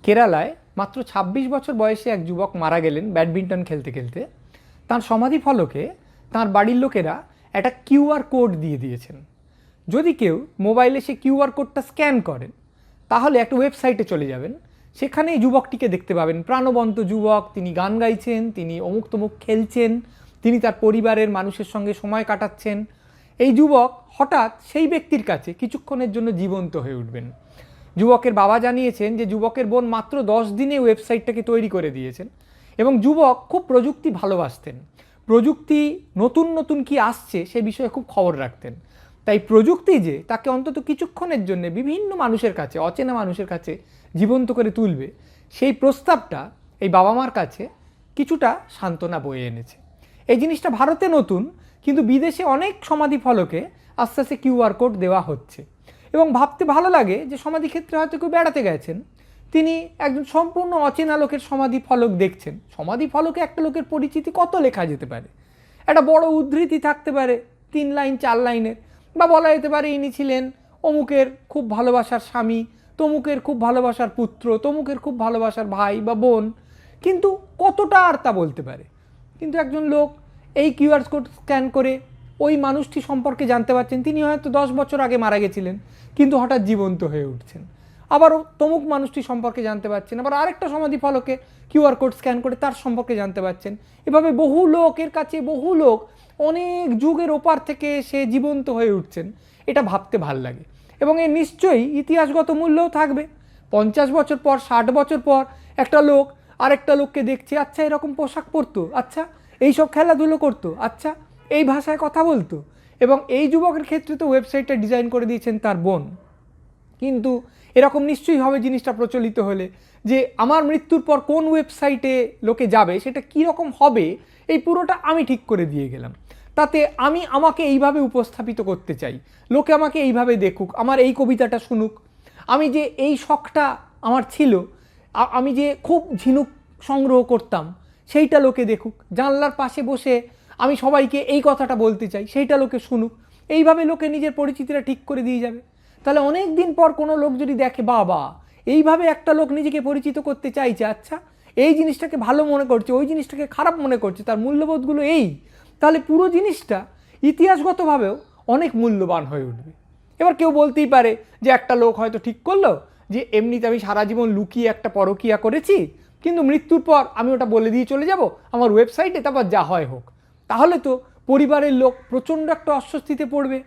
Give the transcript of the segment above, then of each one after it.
কেরালায় মাত্র ২৬ বছর বয়সে এক যুবক মারা গেলেন ব্যাডমিন্টন খেলতে খেলতে। তার সমাধি ফলকে তার বাড়ির লোকেরা একটা কিউআর কোড দিয়ে দিয়েছেন। যদি কেউ মোবাইলে সে কিউআর কোডটা স্ক্যান করেন তাহলে একটা ওয়েবসাইটে চলে যাবেন, সেখানে এই যুবকটিকে দেখতে পাবেন। প্রাণবন্ত যুবক, তিনি গান গাইছেন, তিনি অমুক তমুক খেলছেন, তিনি তার পরিবারের মানুষের সঙ্গে সময় কাটাচ্ছেন। এই যুবক হঠাৎ সেই ব্যক্তির কাছে কিছুক্ষণের জন্য জীবন্ত হয়ে উঠবেন। যুবকের বাবা জানিয়েছেন যে যুবকের বোন মাত্র 10 দিনে ওয়েবসাইটটাকে তৈরি করে দিয়েছেন এবং যুবক খুব প্রযুক্তি ভালোবাসতেন। প্রযুক্তি নতুন নতুন কি আসছে সে বিষয়ে খুব খবর রাখতেন। তাই প্রযুক্তি যে তাকে অন্তত কিছুক্ষণের জন্য বিভিন্ন মানুষের কাছে, অচেনা মানুষের কাছে জীবন্ত করে তুলবে, সেই প্রস্তাবটা এই বাবা মার কাছে কিছুটা সান্ত্বনা বয়ে এনেছে। এই জিনিসটা ভারতে নতুন, কিন্তু বিদেশে অনেক সমাধি ফলকে আস্তে আস্তে কিউআর কোড দেওয়া হচ্ছে। এবং ভাবতে ভালো লাগে যে সমাধি ক্ষেত্রে হয়তো কেউ বেড়াতে গেছেন, তিনি একজন সম্পূর্ণ অচেনা লোকের সমাধি ফলক দেখছেন। সমাধি ফলকে একটা লোকের পরিচিতি কত লেখা যেতে পারে, একটা বড় উদ্ধৃতি থাকতে পারে 3 লাইন 4 লাইনের, বা বলা যেতে পারে ইনি ছিলেন অমুকের খুব ভালোবাসার স্বামী, তমুকের খুব ভালোবাসার পুত্র, তমুকের খুব ভালোবাসার ভাই বা বোন, কিন্তু কতটা আর তা বলতে পারে। কিন্তু একজন লোক এই কিউআর কোড স্ক্যান করে ওই মানুষটি সম্পর্কে জানতে পারছেন, তিনি হয়তো 10 বছর আগে মারা গেছিলেন কিন্তু হঠাৎ জীবন্ত হয়ে উঠছেন। আবার তমুক মানুষটি সম্পর্কে জানতে পারছেন, আবার আরেকটা সমাধি ফলকে কিউআর কোড স্ক্যান করে তার সম্পর্কে জানতে পারছেন। এভাবে বহু লোকের কাছে বহু লোক অনেক যুগের ওপার থেকে সে জীবন্ত হয়ে উঠছেন। এটা ভাবতে ভাল লাগে এবং এর নিশ্চয়ই ইতিহাসগত মূল্যও থাকবে। 50 বছর পর, 60 বছর পর একটা লোক আরেকটা লোককে দেখছে, আচ্ছা এরকম পোশাক পরতো, আচ্ছা এইসব খেলাধুলো করতো, আচ্ছা এই ভাষায় কথা বলতো। এবং এই যুবকের ক্ষেত্রে তো ওয়েবসাইটটা ডিজাইন করে দিয়েছেন তার বোন। কিন্তু এরকম নিশ্চয়ই হবে জিনিসটা প্রচলিত হলে, যে আমার মৃত্যুর পর কোন ওয়েবসাইটে লোকে যাবে, সেটা কীরকম হবে, এই পুরোটা আমি ঠিক করে দিয়ে গেলাম। তাতে আমি আমাকে এইভাবে উপস্থাপিত করতে চাই, লোকে আমাকে এইভাবে দেখুক, আমার এই কবিতাটা শুনুক, আমি যে এই শখটা আমার ছিল, আমি যে খুব ঝিনুক সংগ্রহ করতাম সেইটা লোকে দেখুক, জানলার পাশে বসে আমি সবাইকে এই কথাটা বলতে চাই সেইটা লোকে শুনুক। এইভাবে লোকে নিজের পরিচিতিটা ঠিক করে দিয়ে যাবে। তাহলে অনেক দিন পর কোনো লোক যদি দেখে, বাবা এইভাবে একটা লোক নিজেকে পরিচিত করতে চাইছে, আচ্ছা এই জিনিসটাকে ভালো মনে করছে, ওই জিনিসটাকে খারাপ মনে করছে, তার মূল্যবোধগুলো এই, তাহলে পুরো জিনিসটা ইতিহাসগতভাবেও অনেক মূল্যবান হয়ে উঠবে। এবার কেউ বলতেই পারে যে একটা লোক হয়তো ঠিক করলো যে এমনিতে আমি সারা জীবন লুকিয়ে একটা পরকীয়া করেছি, কিন্তু মৃত্যুর পর আমি ওটা বলে দিয়ে চলে যাব আমার ওয়েবসাইটে, তারপর যা হয় হোক। তাহলে তো পরিবারের লোক প্রচণ্ড একটা অস্বস্তিতে পড়বে,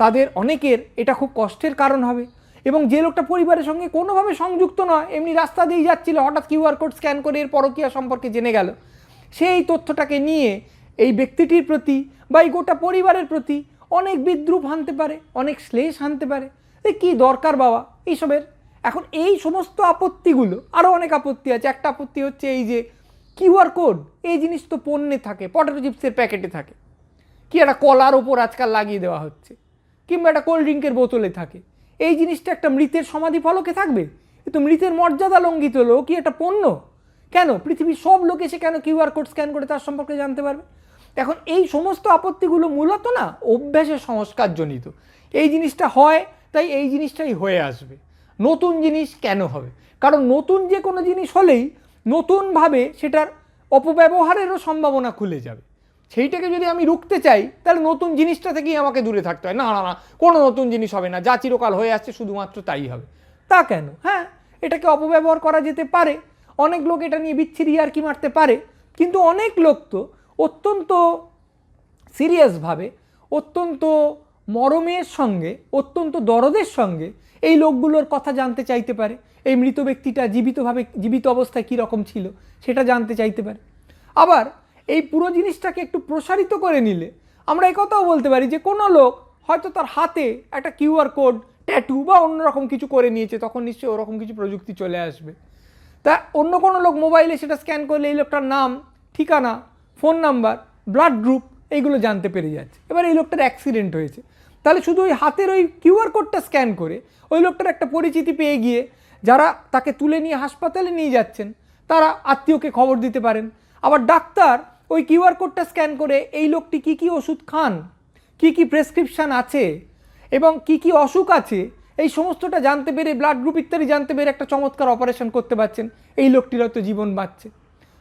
তাদের অনেকের এটা খুব কষ্টের কারণ হবে। এবং যে লোকটা পরিবারের সঙ্গে কোনোভাবে সংযুক্ত নয়, এমনি রাস্তা দিয়ে যাচ্ছিল, হঠাৎ কিউআর কোড স্ক্যান করে এর পরকীয়া সম্পর্কে জেনে গেল, সেই তথ্যটাকে নিয়ে এই ব্যক্তিটির প্রতি বা এই গোটা পরিবারের প্রতি অনেক বিদ্রুপ আনতে পারে, অনেক শ্লেষ আনতে পারে। কি দরকার বাবা এইসবের? এখন এই সমস্ত আপত্তিগুলো, আরও অনেক আপত্তি আছে। একটা আপত্তি হচ্ছে এই যে কিউআর কোড, এই জিনিস তো পণ্যে থাকে, পটেটো চিপসের প্যাকেটে থাকে, কি একটা কলার ওপর আজকাল লাগিয়ে দেওয়া হচ্ছে, কিংবা একটা কোল্ড ড্রিঙ্কের বোতলে থাকে। এই জিনিসটা একটা মৃতের সমাধি ফলকে থাকবে? কিন্তু মৃতের মর্যাদা লঙ্ঘিত হলো, কি একটা পণ্য? কেন পৃথিবীর সব লোক এসে কেন কিউআর কোড স্ক্যান করে তার সম্পর্কে জানতে পারবে? এখন এই সমস্ত আপত্তিগুলো মূলত না অভ্যাসের সংস্কারজনিত। এই জিনিসটা হয় তাই এই জিনিসটাই হয়ে আসবে। নতুন জিনিস কেন হবে? কারণ নতুন যে কোনো জিনিস হলেই নতুনভাবে সেটার অপব্যবহারেরও সম্ভাবনা খুলে যাবে। সেইটাকে যদি আমি রুখতে চাই তাহলে নতুন জিনিসটা থেকেই আমাকে দূরে থাকতে হয়। না না না, কোনো নতুন জিনিস হবে না, যা চিরকাল হয়ে আসছে শুধুমাত্র তাই হবে। তা কেন? হ্যাঁ, এটাকে অপব্যবহার করা যেতে পারে, অনেক লোক এটা নিয়ে বিচ্ছিরি আর কি মারতে পারে, কিন্তু অনেক লোক তো অত্যন্ত সিরিয়াসভাবে, অত্যন্ত মরমের সঙ্গে, অত্যন্ত দরদের সঙ্গে এই লোকগুলোর কথা জানতে চাইতে পারে। এই মৃত ব্যক্তিটা জীবিত অবস্থায় কীরকম ছিল সেটা জানতে চাইতে পারে। আবার এই পুরো জিনিসটাকে একটু প্রসারিত করে নিলে আমরা এই কথাও বলতে পারি যে কোনো লোক হয়তো তার হাতে একটা কিউআর কোড, ট্যাটু বা অন্যরকম কিছু করে নিয়েছে, তখন নিশ্চয়ই ওরকম কিছু প্রযুক্তি চলে আসবে। তা অন্য কোনো লোক মোবাইলে সেটা স্ক্যান করলে এই লোকটার নাম, ঠিকানা, ফোন নাম্বার, ব্লাড গ্রুপ এইগুলো জানতে পেরে যাচ্ছে। এবার এই লোকটার অ্যাক্সিডেন্ট হয়েছে, তাহলে শুধু ওই হাতের ওই কিউআর কোডটা স্ক্যান করে ওই লোকটার একটা পরিচিতি পেয়ে গিয়ে যারা তাকে তুলে নিয়ে হাসপাতালে নিয়ে যাচ্ছেন তারা আত্মীয়কে খবর দিতে পারেন। আবার ডাক্তার ওই কিউআর কোডটা স্ক্যান করে এই লোকটি কী কী ওষুধ খান, কী কী প্রেসক্রিপশান আছে এবং কী কী অসুখ আছে এই সমস্তটা জানতে পেরে, ব্লাড গ্রুপ ইত্যাদি জানতে পেরে একটা চমৎকার অপারেশন করতে পারছেন, এই লোকটির হয়তো জীবন বাঁচছে।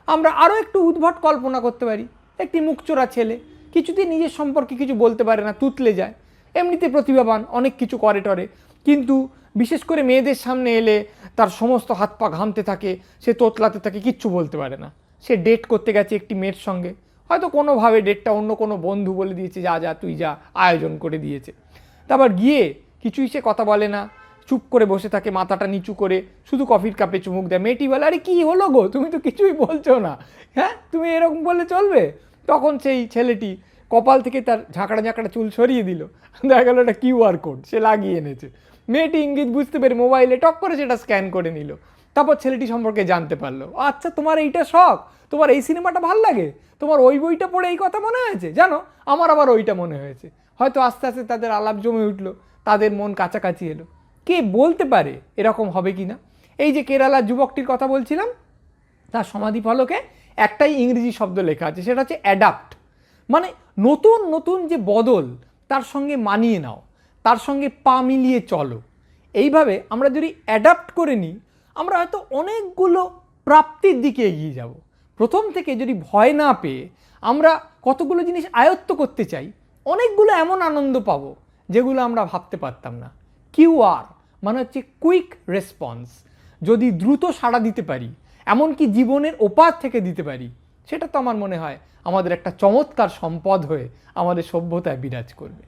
আমরা আরও একটু উদ্ভট কল্পনা করতে পারি, একটি মুখচোরা ছেলে, কিছুতেই নিজের সম্পর্কে কিছু বলতে পারে না, তুতলে যায়, এমনিতে প্রতিভাবান, অনেক কিছু করে টরে, কিন্তু বিশেষ করে মেয়েদের সামনে এলে তার সমস্ত হাত পা ঘামতে থাকে, সে তোতলাতে থাকে, কিচ্ছু বলতে পারে না। সে ডেট করতে গেছে একটি মেয়ের সঙ্গে, হয়তো কোনোভাবে ডেটটা অন্য কোনো বন্ধু বলে দিয়েছে, যা যা তুই যা, আয়োজন করে দিয়েছে। তারপর গিয়ে কিছুই সে কথা বলে না, চুপ করে বসে থাকে, মাথাটা নিচু করে, শুধু কফির কাপে চুমুক দেয়। মেয়েটি বলে, আরে কী হলো গো, তুমি তো কিছুই বলছো না, হ্যাঁ তুমি এরকম বললে চলবে? তখন সেই ছেলেটি কপাল থেকে তার ঝাঁকড়া ঝাঁকড়া চুল সরিয়ে দিল, দেখা গেলো একটা কিউআর কোড সে লাগিয়ে এনেছে। মেয়েটি ইঙ্গিত বুঝতে পেরে মোবাইলে টক করে সেটা স্ক্যান করে নিল। তারপর ছেলেটি সম্পর্কে জানতে পারলো, আচ্ছা তোমার এইটা শখ, তোমার এই সিনেমাটা ভাল লাগে, তোমার ওই বইটা পড়ে এই কথা মনে হয়েছে, জানো আমার আবার ওইটা মনে হয়েছে। হয়তো আস্তে আস্তে তাদের আলাপ জমে উঠলো, তাদের মন কাছাকাছি এলো। কে বলতে পারে এরকম হবে কি না? এই যে কেরালার যুবকটির কথা বলছিলাম, তার সমাধি ফলকে একটাই ইংরেজি শব্দ লেখা আছে, সেটা হচ্ছে অ্যাডাপ্ট। মানে নতুন নতুন যে বদল, তার সঙ্গে মানিয়ে নাও, তার সঙ্গে পা মিলিয়ে চলো। এইভাবে আমরা যদি অ্যাডাপ্ট করে নিই, আমরা হয়তো অনেকগুলো প্রাপ্তির দিকে এগিয়ে যাব। প্রথম থেকে যদি ভয় না পেয়ে আমরা কতগুলো জিনিস আয়ত্ত করতে চাই, অনেকগুলো এমন আনন্দ পাবো যেগুলো আমরা ভাবতে পারতাম না। কিউআর মানে হচ্ছে কুইক রেসপন্স। যদি দ্রুত সাড়া দিতে পারি, এমনকি জীবনের ওপার থেকে দিতে পারি, সেটা তো আমার মনে হয় আমাদের একটা চমৎকার সম্পদ হয়ে আমাদের সভ্যতায় বিরাজ করবে।